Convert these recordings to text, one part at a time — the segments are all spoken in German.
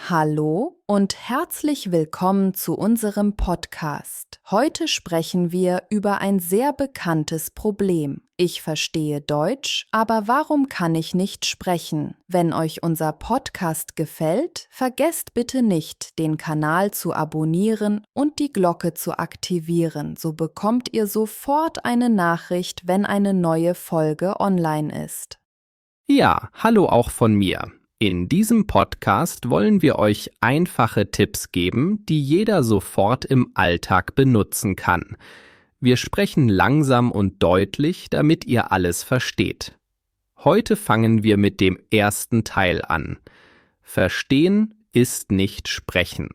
Hallo und herzlich willkommen zu unserem Podcast. Heute sprechen wir über ein sehr bekanntes Problem. Ich verstehe Deutsch, aber warum kann ich nicht sprechen? Wenn euch unser Podcast gefällt, vergesst bitte nicht, den Kanal zu abonnieren und die Glocke zu aktivieren. So bekommt ihr sofort eine Nachricht, wenn eine neue Folge online ist. Ja, hallo auch von mir. In diesem Podcast wollen wir euch einfache Tipps geben, die jeder sofort im Alltag benutzen kann. Wir sprechen langsam und deutlich, damit ihr alles versteht. Heute fangen wir mit dem ersten Teil an. Verstehen ist nicht sprechen.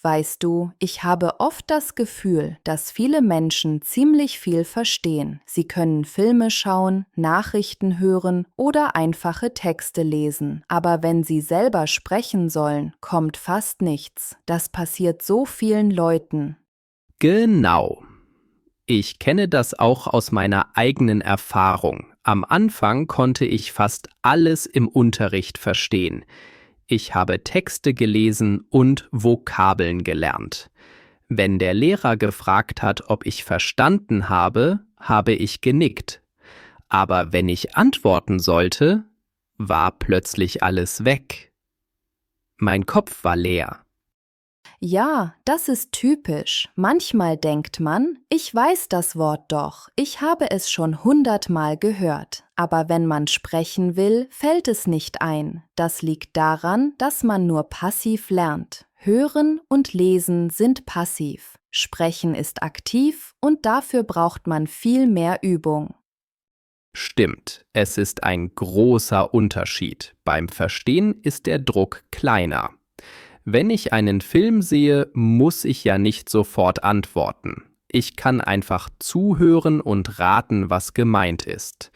Weißt du, ich habe oft das Gefühl, dass viele Menschen ziemlich viel verstehen. Sie können Filme schauen, Nachrichten hören oder einfache Texte lesen. Aber wenn sie selber sprechen sollen, kommt fast nichts. Das passiert so vielen Leuten. Genau. Ich kenne das auch aus meiner eigenen Erfahrung. Am Anfang konnte ich fast alles im Unterricht verstehen. Ich habe Texte gelesen und Vokabeln gelernt. Wenn der Lehrer gefragt hat, ob ich verstanden habe, habe ich genickt. Aber wenn ich antworten sollte, war plötzlich alles weg. Mein Kopf war leer. Ja, das ist typisch. Manchmal denkt man, ich weiß das Wort doch, ich habe es schon 100-mal gehört. Aber wenn man sprechen will, fällt es nicht ein. Das liegt daran, dass man nur passiv lernt. Hören und Lesen sind passiv. Sprechen ist aktiv und dafür braucht man viel mehr Übung. Stimmt, es ist ein großer Unterschied. Beim Verstehen ist der Druck kleiner. Wenn ich einen Film sehe, muss ich ja nicht sofort antworten. Ich kann einfach zuhören und raten, was gemeint ist.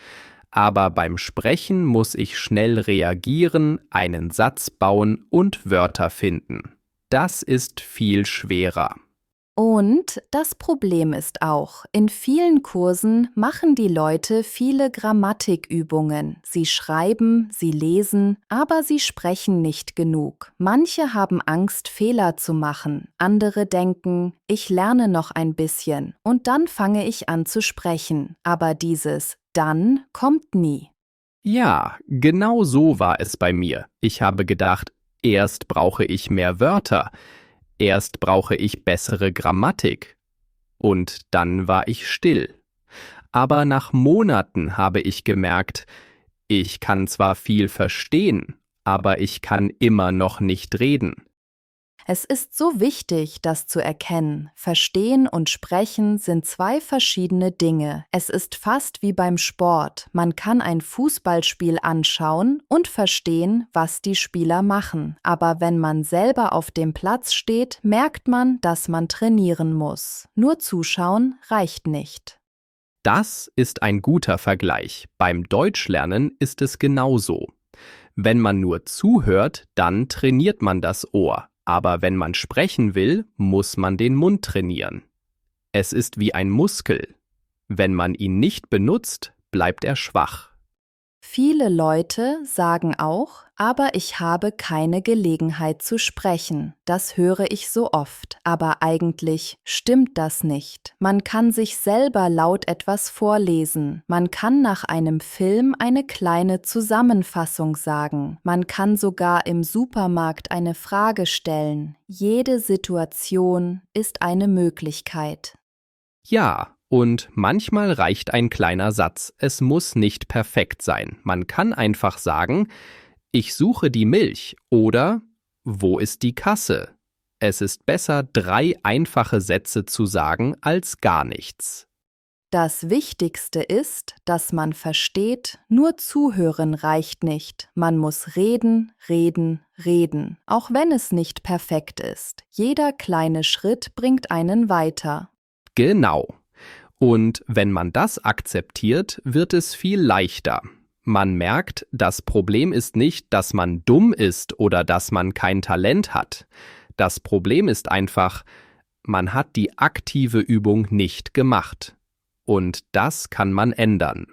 Aber beim Sprechen muss ich schnell reagieren, einen Satz bauen und Wörter finden. Das ist viel schwerer. Und das Problem ist auch, in vielen Kursen machen die Leute viele Grammatikübungen. Sie schreiben, sie lesen, aber sie sprechen nicht genug. Manche haben Angst, Fehler zu machen. Andere denken, ich lerne noch ein bisschen und dann fange ich an zu sprechen. Aber dieses dann kommt nie. Ja, genau so war es bei mir. Ich habe gedacht, erst brauche ich mehr Wörter. Erst brauche ich bessere Grammatik. Und dann war ich still. Aber nach Monaten habe ich gemerkt, ich kann zwar viel verstehen, aber ich kann immer noch nicht reden. Es ist so wichtig, das zu erkennen. Verstehen und Sprechen sind zwei verschiedene Dinge. Es ist fast wie beim Sport. Man kann ein Fußballspiel anschauen und verstehen, was die Spieler machen. Aber wenn man selber auf dem Platz steht, merkt man, dass man trainieren muss. Nur zuschauen reicht nicht. Das ist ein guter Vergleich. Beim Deutschlernen ist es genauso. Wenn man nur zuhört, dann trainiert man das Ohr. Aber wenn man sprechen will, muss man den Mund trainieren. Es ist wie ein Muskel. Wenn man ihn nicht benutzt, bleibt er schwach. Viele Leute sagen auch, aber ich habe keine Gelegenheit zu sprechen. Das höre ich so oft, aber eigentlich stimmt das nicht. Man kann sich selber laut etwas vorlesen. Man kann nach einem Film eine kleine Zusammenfassung sagen. Man kann sogar im Supermarkt eine Frage stellen. Jede Situation ist eine Möglichkeit. Ja, und manchmal reicht ein kleiner Satz. Es muss nicht perfekt sein. Man kann einfach sagen, ich suche die Milch oder wo ist die Kasse? Es ist besser, 3 einfache Sätze zu sagen als gar nichts. Das Wichtigste ist, dass man versteht, nur zuhören reicht nicht. Man muss reden, reden, reden, auch wenn es nicht perfekt ist. Jeder kleine Schritt bringt einen weiter. Genau. Und wenn man das akzeptiert, wird es viel leichter. Man merkt, das Problem ist nicht, dass man dumm ist oder dass man kein Talent hat. Das Problem ist einfach, man hat die aktive Übung nicht gemacht. Und das kann man ändern.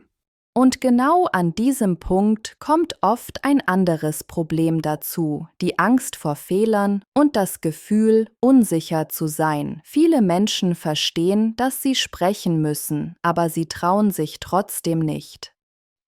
Und genau an diesem Punkt kommt oft ein anderes Problem dazu, die Angst vor Fehlern und das Gefühl, unsicher zu sein. Viele Menschen verstehen, dass sie sprechen müssen, aber sie trauen sich trotzdem nicht.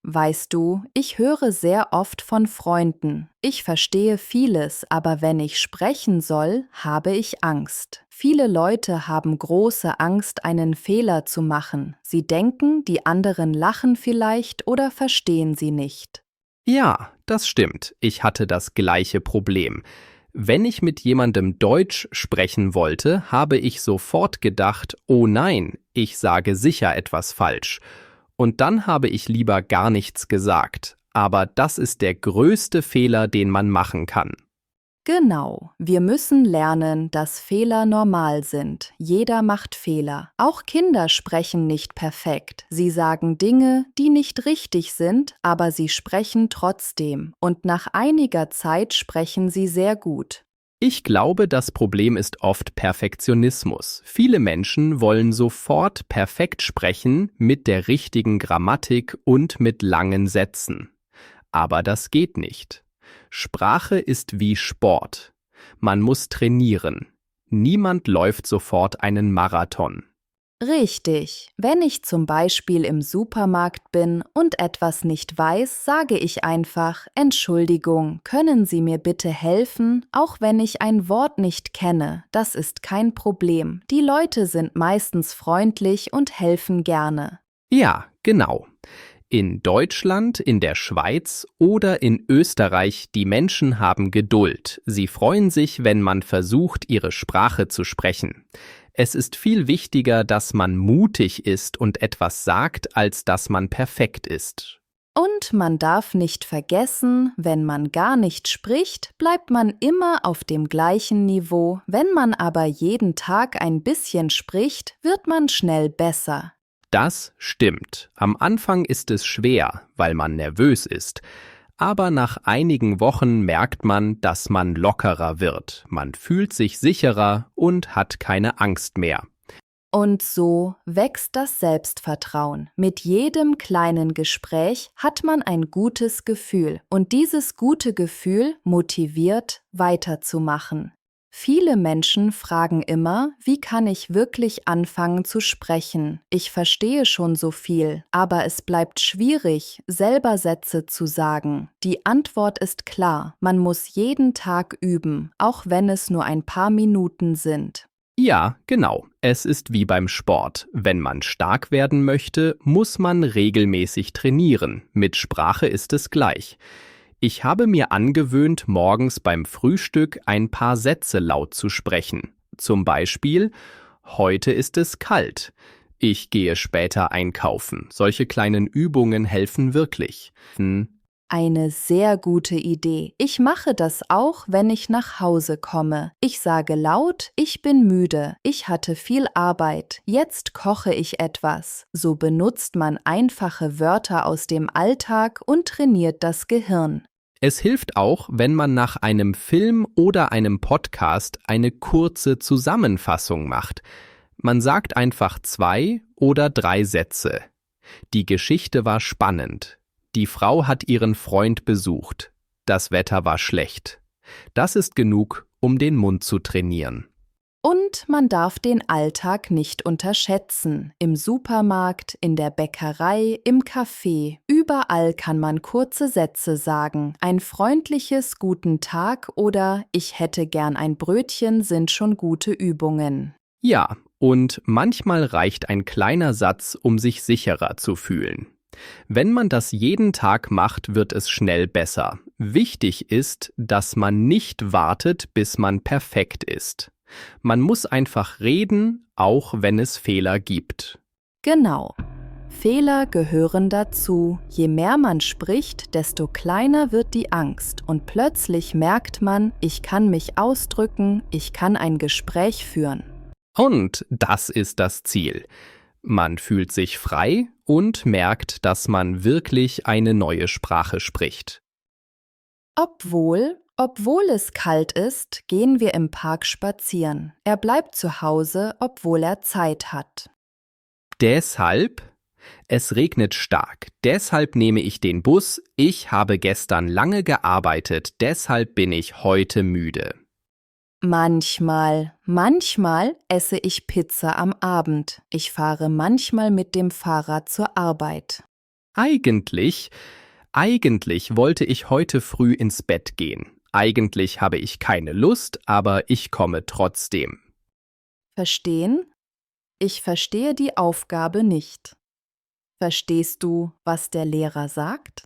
Weißt du, ich höre sehr oft von Freunden. Ich verstehe vieles, aber wenn ich sprechen soll, habe ich Angst. Viele Leute haben große Angst, einen Fehler zu machen. Sie denken, die anderen lachen vielleicht oder verstehen sie nicht. Ja, das stimmt. Ich hatte das gleiche Problem. Wenn ich mit jemandem Deutsch sprechen wollte, habe ich sofort gedacht, oh nein, ich sage sicher etwas falsch. Und dann habe ich lieber gar nichts gesagt. Aber das ist der größte Fehler, den man machen kann. Genau, wir müssen lernen, dass Fehler normal sind. Jeder macht Fehler. Auch Kinder sprechen nicht perfekt. Sie sagen Dinge, die nicht richtig sind, aber sie sprechen trotzdem. Und nach einiger Zeit sprechen sie sehr gut. Ich glaube, das Problem ist oft Perfektionismus. Viele Menschen wollen sofort perfekt sprechen mit der richtigen Grammatik und mit langen Sätzen. Aber das geht nicht. Sprache ist wie Sport. Man muss trainieren. Niemand läuft sofort einen Marathon. Richtig. Wenn ich zum Beispiel im Supermarkt bin und etwas nicht weiß, sage ich einfach: Entschuldigung, können Sie mir bitte helfen? Auch wenn ich ein Wort nicht kenne, das ist kein Problem. Die Leute sind meistens freundlich und helfen gerne. Ja, genau. In Deutschland, in der Schweiz oder in Österreich, die Menschen haben Geduld. Sie freuen sich, wenn man versucht, ihre Sprache zu sprechen. Es ist viel wichtiger, dass man mutig ist und etwas sagt, als dass man perfekt ist. Und man darf nicht vergessen, wenn man gar nicht spricht, bleibt man immer auf dem gleichen Niveau. Wenn man aber jeden Tag ein bisschen spricht, wird man schnell besser. Das stimmt. Am Anfang ist es schwer, weil man nervös ist. Aber nach einigen Wochen merkt man, dass man lockerer wird. Man fühlt sich sicherer und hat keine Angst mehr. Und so wächst das Selbstvertrauen. Mit jedem kleinen Gespräch hat man ein gutes Gefühl. Und dieses gute Gefühl motiviert, weiterzumachen. Viele Menschen fragen immer, wie kann ich wirklich anfangen zu sprechen? Ich verstehe schon so viel, aber es bleibt schwierig, selber Sätze zu sagen. Die Antwort ist klar, man muss jeden Tag üben, auch wenn es nur ein paar Minuten sind. Ja, genau. Es ist wie beim Sport. Wenn man stark werden möchte, muss man regelmäßig trainieren. Mit Sprache ist es gleich. Ich habe mir angewöhnt, morgens beim Frühstück ein paar Sätze laut zu sprechen. Zum Beispiel: Heute ist es kalt. Ich gehe später einkaufen. Solche kleinen Übungen helfen wirklich. Eine sehr gute Idee. Ich mache das auch, wenn ich nach Hause komme. Ich sage laut: Ich bin müde. Ich hatte viel Arbeit. Jetzt koche ich etwas. So benutzt man einfache Wörter aus dem Alltag und trainiert das Gehirn. Es hilft auch, wenn man nach einem Film oder einem Podcast eine kurze Zusammenfassung macht. Man sagt einfach 2 oder 3 Sätze. Die Geschichte war spannend. Die Frau hat ihren Freund besucht. Das Wetter war schlecht. Das ist genug, um den Mund zu trainieren. Und man darf den Alltag nicht unterschätzen. Im Supermarkt, in der Bäckerei, im Café, überall kann man kurze Sätze sagen. Ein freundliches Guten Tag oder Ich hätte gern ein Brötchen sind schon gute Übungen. Ja, und manchmal reicht ein kleiner Satz, um sich sicherer zu fühlen. Wenn man das jeden Tag macht, wird es schnell besser. Wichtig ist, dass man nicht wartet, bis man perfekt ist. Man muss einfach reden, auch wenn es Fehler gibt. Genau. Fehler gehören dazu. Je mehr man spricht, desto kleiner wird die Angst. Und plötzlich merkt man, ich kann mich ausdrücken, ich kann ein Gespräch führen. Und das ist das Ziel. Man fühlt sich frei und merkt, dass man wirklich eine neue Sprache spricht. Obwohl es kalt ist, gehen wir im Park spazieren. Er bleibt zu Hause, obwohl er Zeit hat. Deshalb, Es regnet stark, deshalb nehme ich den Bus. Ich habe gestern lange gearbeitet, deshalb bin ich heute müde. Manchmal esse ich Pizza am Abend. Ich fahre manchmal mit dem Fahrrad zur Arbeit. Eigentlich wollte ich heute früh ins Bett gehen. Eigentlich habe ich keine Lust, aber ich komme trotzdem. Verstehen? Ich verstehe die Aufgabe nicht. Verstehst du, was der Lehrer sagt?